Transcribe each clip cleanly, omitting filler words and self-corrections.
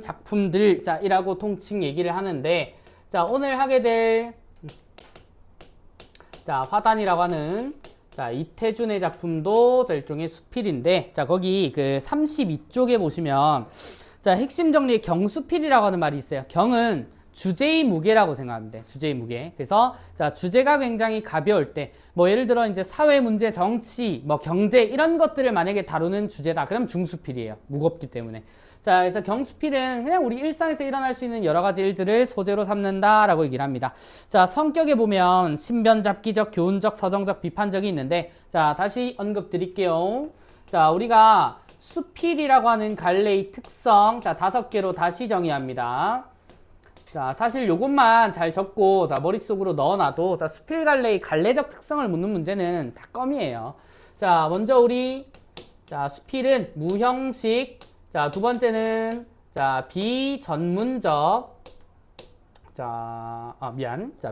작품들 자 이라고 통칭 얘기를 하는데 자 오늘 하게 될 자 화단이라고 하는 자 이태준의 작품도 자 일종의 수필인데 자 거기 그 32쪽에 보시면 자 핵심 정리에 경수필이라고 하는 말이 있어요. 경은 주제의 무게라고 생각하면 돼. 주제의 무게. 그래서 자 주제가 굉장히 가벼울 때 뭐 예를 들어 이제 사회 문제, 정치, 뭐 경제 이런 것들을 만약에 다루는 주제다. 그럼 중수필이에요. 무겁기 때문에. 자 그래서 경수필은 그냥 우리 일상에서 일어날 수 있는 여러 가지 일들을 소재로 삼는다라고 얘기를 합니다. 자 성격에 보면 신변잡기적, 교훈적, 서정적, 비판적이 있는데 자 다시 언급 드릴게요. 자 우리가 수필이라고 하는 갈래의 특성 자 5개로 다시 정의합니다. 자 사실 요것만 잘 적고 자 머릿속으로 넣어놔도 자 수필갈래의 갈래적 특성을 묻는 문제는 다 껌이에요. 자 먼저 우리 자 수필은 무형식 자 두 번째는 자 비전문적 자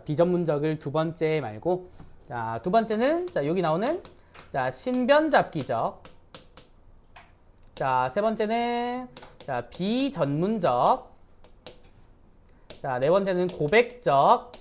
비전문적을 두 번째 말고 자 두 번째는 자 여기 나오는 자 신변잡기적 자 세 번째는 자 비전문적 자, 네 번째는 고백적.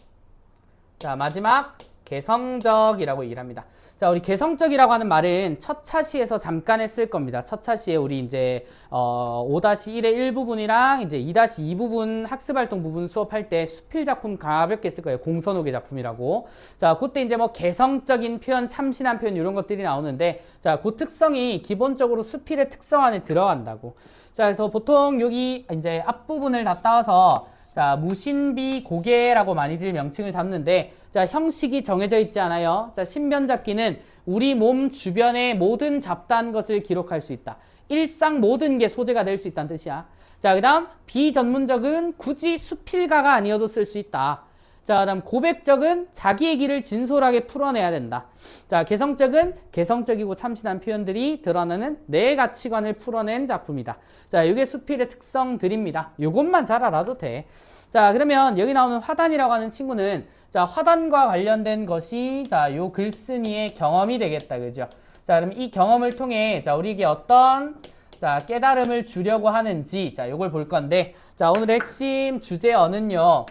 자, 마지막 개성적이라고 얘기를 합니다. 자, 우리 개성적이라고 하는 말은 첫 차시에서 잠깐 했을 겁니다. 첫 차시에 우리 이제 5-1의 1부분이랑 이제 2-2 부분 학습활동 부분 수업할 때 수필 작품 가볍게 했을 거예요. 공선호계 작품이라고. 자, 그때 이제 뭐 개성적인 표현, 참신한 표현 이런 것들이 나오는데 자, 그 특성이 기본적으로 수필의 특성 안에 들어간다고. 자, 그래서 보통 여기 이제 앞부분을 다 따와서 자, 무신비 고개라고 많이들 명칭을 잡는데 자, 형식이 정해져 있지 않아요. 자, 신변잡기는 우리 몸 주변의 모든 잡다한 것을 기록할 수 있다. 일상 모든 게 소재가 될 수 있다는 뜻이야. 자, 그다음 비전문적은 굳이 수필가가 아니어도 쓸 수 있다. 자, 그다음 고백적은 자기 얘기를 진솔하게 풀어내야 된다. 자, 개성적은 개성적이고 참신한 표현들이 드러나는 내 가치관을 풀어낸 작품이다. 자, 이게 수필의 특성들입니다. 요것만 잘 알아도 돼. 자, 그러면 여기 나오는 화단이라고 하는 친구는 자, 화단과 관련된 것이 자, 요 글쓴이의 경험이 되겠다. 그죠? 자, 그럼 이 경험을 통해 자, 우리에게 어떤 자, 깨달음을 주려고 하는지 자, 요걸 볼 건데 자, 오늘의 핵심 주제어는요.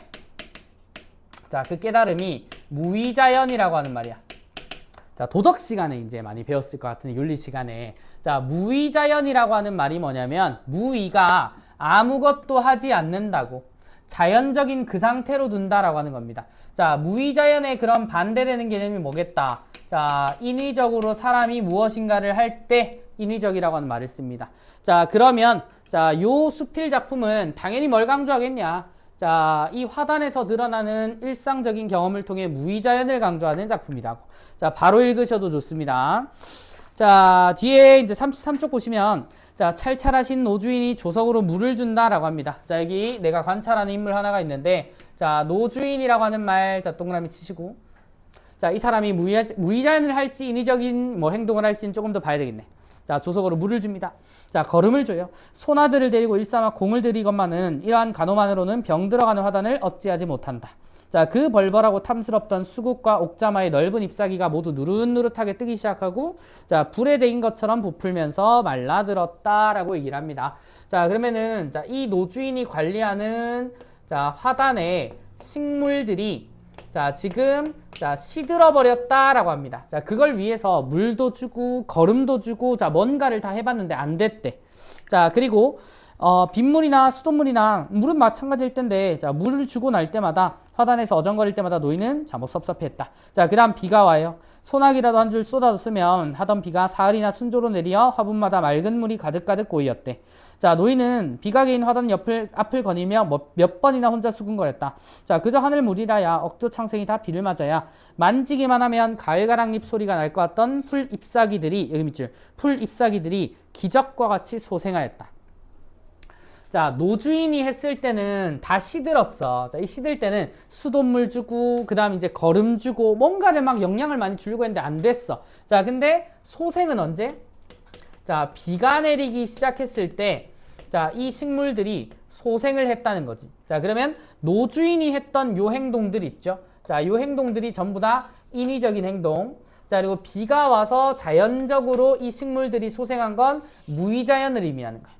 자, 그 깨달음이 무의자연이라고 하는 말이야. 자, 도덕 시간에 이제 많이 배웠을 것 같은 윤리 시간에. 자, 무의자연이라고 하는 말이 뭐냐면, 무의가 아무것도 하지 않는다고. 자연적인 그 상태로 둔다라고 하는 겁니다. 자, 무의자연의 그런 반대되는 개념이 뭐겠다. 자, 인위적으로 사람이 무엇인가를 할 때 인위적이라고 하는 말을 씁니다. 자, 그러면, 자, 요 수필 작품은 당연히 뭘 강조하겠냐. 자, 이 화단에서 드러나는 일상적인 경험을 통해 무의자연을 강조하는 작품이라고. 자, 바로 읽으셔도 좋습니다. 자, 뒤에 이제 33쪽 보시면, 자, 찰찰하신 노주인이 조석으로 물을 준다라고 합니다. 자, 여기 내가 관찰하는 인물 하나가 있는데, 자, 노주인이라고 하는 말, 자, 동그라미 치시고, 자, 이 사람이 무의자연을 할지 인위적인 뭐 행동을 할지는 조금 더 봐야 되겠네. 자, 조석으로 물을 줍니다. 자, 걸음을 줘요. 소나들을 데리고 일삼아 공을 들이건만은 이러한 간호만으로는 병 들어가는 화단을 어찌하지 못한다. 자, 그 벌벌하고 탐스럽던 수국과 옥자마의 넓은 잎사귀가 모두 누릇누릇하게 뜨기 시작하고 자, 불에 데인 것처럼 부풀면서 말라들었다라고 얘기를 합니다. 자, 그러면은 자, 이 노주인이 관리하는 자, 화단의 식물들이 자, 지금 자, 시들어 버렸다라고 합니다. 자, 그걸 위해서 물도 주고 걸음도 주고 자, 뭔가를 다 해봤는데 안 됐대. 자, 그리고 빗물이나 수돗물이나 물은 마찬가지일 텐데 자, 물을 주고 날 때마다 화단에서 어정거릴 때마다 노인은 자, 뭐 섭섭했다. 자, 그다음 비가 와요. 소나기라도 한 줄 쏟아줬으면 하던 비가 사흘이나 순조로 내리어 화분마다 맑은 물이 가득가득 고이었대. 자, 노인은 비가 개인 화단 앞을 거니며 몇 번이나 혼자 수군거렸다. 자, 그저 하늘물이라야 억조 창생이 다 비를 맞아야 만지기만 하면 가을가랑잎 소리가 날 것 같던 풀 잎사귀들이 여기 밑줄 풀 잎사귀들이 기적과 같이 소생하였다. 자, 노주인이 했을 때는 다 시들었어. 자, 이 시들 때는 수돗물 주고 그 다음 이제 거름 주고 뭔가를 막 영양을 많이 주려고 했는데 안 됐어. 자, 근데 소생은 언제? 자, 비가 내리기 시작했을 때 자, 이 식물들이 소생을 했다는 거지. 자, 그러면 노주인이 했던 요 행동들 있죠. 자, 요 행동들이 전부 다 인위적인 행동. 자, 그리고 비가 와서 자연적으로 이 식물들이 소생한 건 무의자연을 의미하는 거야.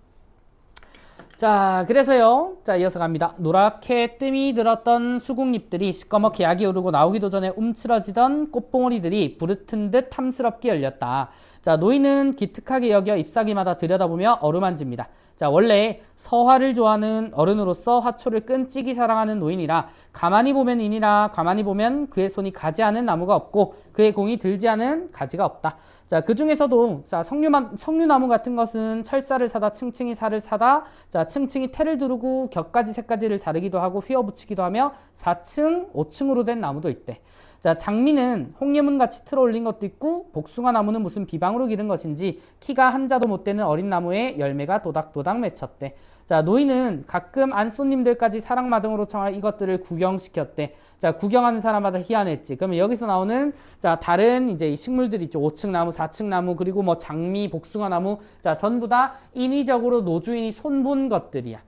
자, 그래서요. 자, 이어서 갑니다. 노랗게 뜸이 들었던 수국잎들이 시꺼멓게 약이 오르고 나오기도 전에 움츠러지던 꽃봉오리들이 부르튼 듯 탐스럽게 열렸다. 자, 노인은 기특하게 여겨 잎사귀마다 들여다보며 어루만집니다. 자, 원래 서화를 좋아하는 어른으로서 화초를 끈찍이 사랑하는 노인이라 가만히 보면 인이라 가만히 보면 그의 손이 가지 않은 나무가 없고 그의 공이 들지 않은 가지가 없다. 자, 그 중에서도 자, 석류나무 같은 것은 철사를 사다 층층이 살을 사다 자, 층층이 태를 두르고 격가지 색가지를 자르기도 하고 휘어붙이기도 하며 4층, 5층으로 된 나무도 있대. 자, 장미는 홍예문같이 틀어 올린 것도 있고 복숭아 나무는 무슨 비방으로 기른 것인지 키가 한 자도 못 되는 어린 나무에 열매가 도닥도닥 맺혔대. 자, 노인은 가끔 안손님들까지 사랑마등으로 청하 이것들을 구경시켰대. 자, 구경하는 사람마다 희한했지. 그러면 여기서 나오는 자, 다른 이제 이 식물들 있죠. 5층 나무, 4층 나무, 그리고 뭐 장미, 복숭아 나무. 자, 전부 다 인위적으로 노주인이 손본 것들이야.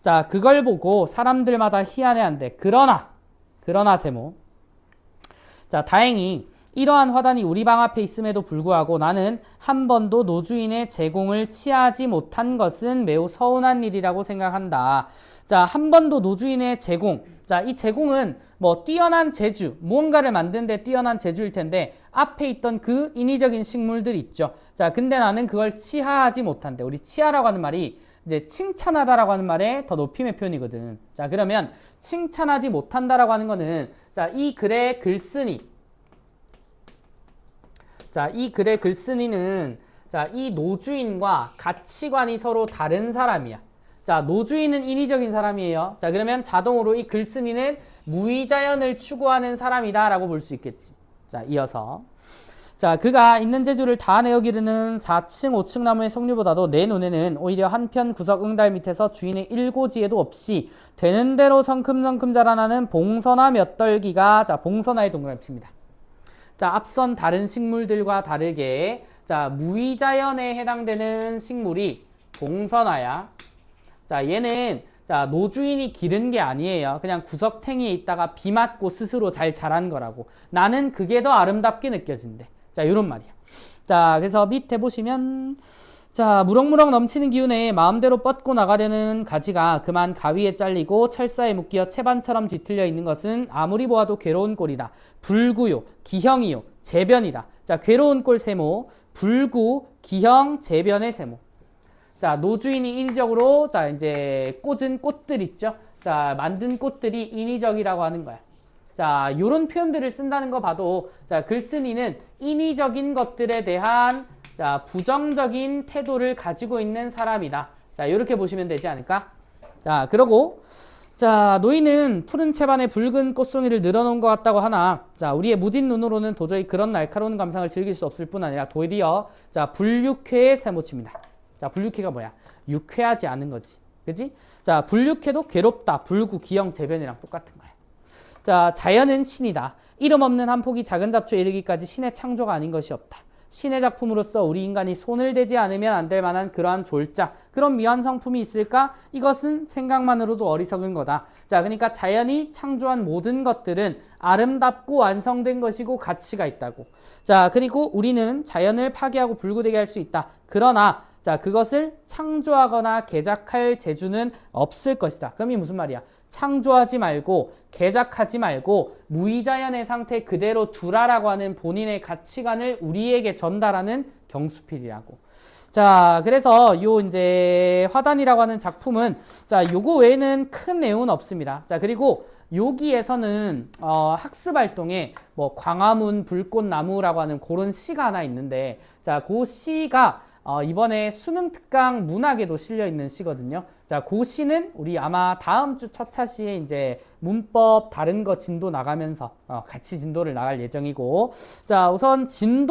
자, 그걸 보고 사람들마다 희한해한대. 그러나 세모. 자, 다행히 이러한 화단이 우리 방 앞에 있음에도 불구하고 나는 한 번도 노주인의 제공을 취하지 못한 것은 매우 서운한 일이라고 생각한다. 자, 한 번도 노주인의 제공. 자, 이 제공은 뭐 뛰어난 재주, 무언가를 만드는 데 뛰어난 재주일 텐데 앞에 있던 그 인위적인 식물들 있죠. 자, 근데 나는 그걸 취하하지 못한대. 우리 취하라고 하는 말이 이제 칭찬하다라고 하는 말의 더 높임의 표현이거든. 자, 그러면 칭찬하지 못한다라고 하는 거는 자, 이 글의 글쓴이. 자, 이 글의 글쓴이는 자, 이 노주인과 가치관이 서로 다른 사람이야. 자, 노주인은 인위적인 사람이에요. 자, 그러면 자동으로 이 글쓴이는 무의자연을 추구하는 사람이다 라고 볼 수 있겠지. 자, 이어서 자, 그가 있는 재주를 다 내어 기르는 4층, 5층 나무의 석류보다도 내 눈에는 오히려 한편 구석 응달 밑에서 주인의 일고지에도 없이 되는 대로 성큼성큼 자라나는 봉선화 몇 덜기가 자, 봉선화의 동그라미 칩니다. 자, 앞선 다른 식물들과 다르게 자, 무의자연에 해당되는 식물이 봉선화야. 자, 얘는 자, 노주인이 기른 게 아니에요. 그냥 구석탱이에 있다가 비 맞고 스스로 잘 자란 거라고. 나는 그게 더 아름답게 느껴진대. 자, 이런 말이야. 자, 그래서 밑에 보시면 자, 무럭무럭 넘치는 기운에 마음대로 뻗고 나가려는 가지가 그만 가위에 잘리고 철사에 묶여 채반처럼 뒤틀려 있는 것은 아무리 보아도 괴로운 꼴이다. 불구요, 기형이요, 재변이다. 자, 괴로운 꼴 세모, 불구, 기형, 재변의 세모. 자, 노주인이 인위적으로 자, 이제 꽂은 꽃들 있죠. 자, 만든 꽃들이 인위적이라고 하는 거야. 자, 요런 표현들을 쓴다는 거 봐도 자, 글쓴이는 인위적인 것들에 대한 자, 부정적인 태도를 가지고 있는 사람이다. 자, 이렇게 보시면 되지 않을까? 자, 그러고 자, 노인은 푸른 채반에 붉은 꽃송이를 늘어놓은 것 같다고 하나 자, 우리의 무딘 눈으로는 도저히 그런 날카로운 감상을 즐길 수 없을 뿐 아니라 도리어 자, 불육회의 세모칩니다. 자, 불육회가 뭐야? 유쾌하지 않은 거지. 그지? 자, 불육회도 괴롭다. 불구, 기형, 재변이랑 똑같은 거야. 자, 자연은 신이다. 이름 없는 한 폭이 작은 잡초에 이르기까지 신의 창조가 아닌 것이 없다. 신의 작품으로서 우리 인간이 손을 대지 않으면 안 될 만한 그러한 졸자, 그런 미완 성품이 있을까? 이것은 생각만으로도 어리석은 거다. 자, 그러니까 자연이 창조한 모든 것들은 아름답고 완성된 것이고 가치가 있다고. 자, 그리고 우리는 자연을 파괴하고 불구되게 할 수 있다. 그러나 자, 그것을 창조하거나 개작할 재주는 없을 것이다. 그럼 이 무슨 말이야? 창조하지 말고 개작하지 말고 무의자연의 상태 그대로 두라라고 하는 본인의 가치관을 우리에게 전달하는 경수필이라고. 자, 그래서 요 이제 화단이라고 하는 작품은 자, 요거 외에는 큰 내용은 없습니다. 자, 그리고 여기에서는 학습 활동에 뭐 광화문 불꽃나무라고 하는 그런 시가 하나 있는데 자, 그 시가 이번에 수능 특강 문학에도 실려 있는 시거든요. 자, 그 시는 우리 아마 다음 주 첫 차시에 이제 문법 다른 거 진도 나가면서 같이 진도를 나갈 예정이고, 자, 우선 진도